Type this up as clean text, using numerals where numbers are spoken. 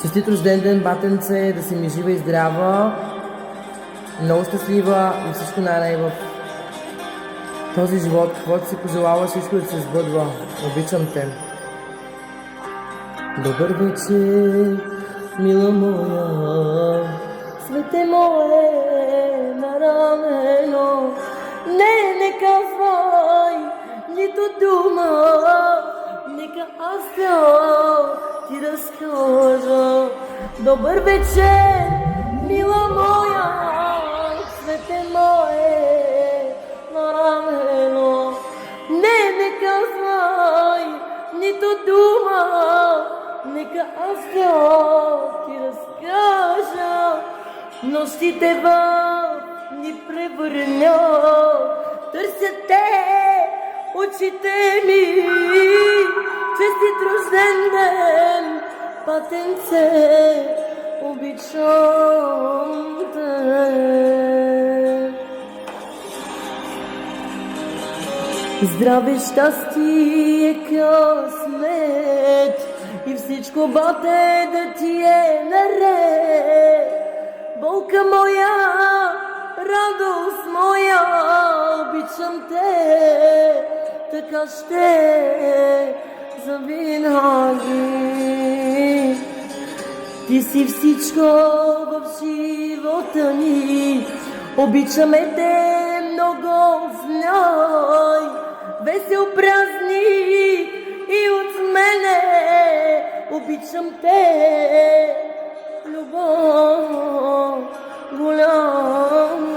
Честит рожден ден, батенце, да си ми жива и здрава, много щастлива и всичко най-най в този живот. Каквото си пожелала, всичко да се сбъдва. Обичам те. Добър вечер, мила моя, свете мое наранено. Не казвай нито дума, нека аз ти разкажа. Добър вечер, мила моя, свете мое наранено. Не казвай нито дума, нека аз ти разкажа. Нощите ни превърня, търсят те очите ми. Честит рожден ден, патенце, обичам те. Здраве, щастие, късмет и всичко, бате, да ти е наред. Болка моя, радост моя, обичам те, така ще завинаги. Ти си всичко в живота ни, обичаме те много, знай. Весел празник и от мене, обичам те, любов голяма.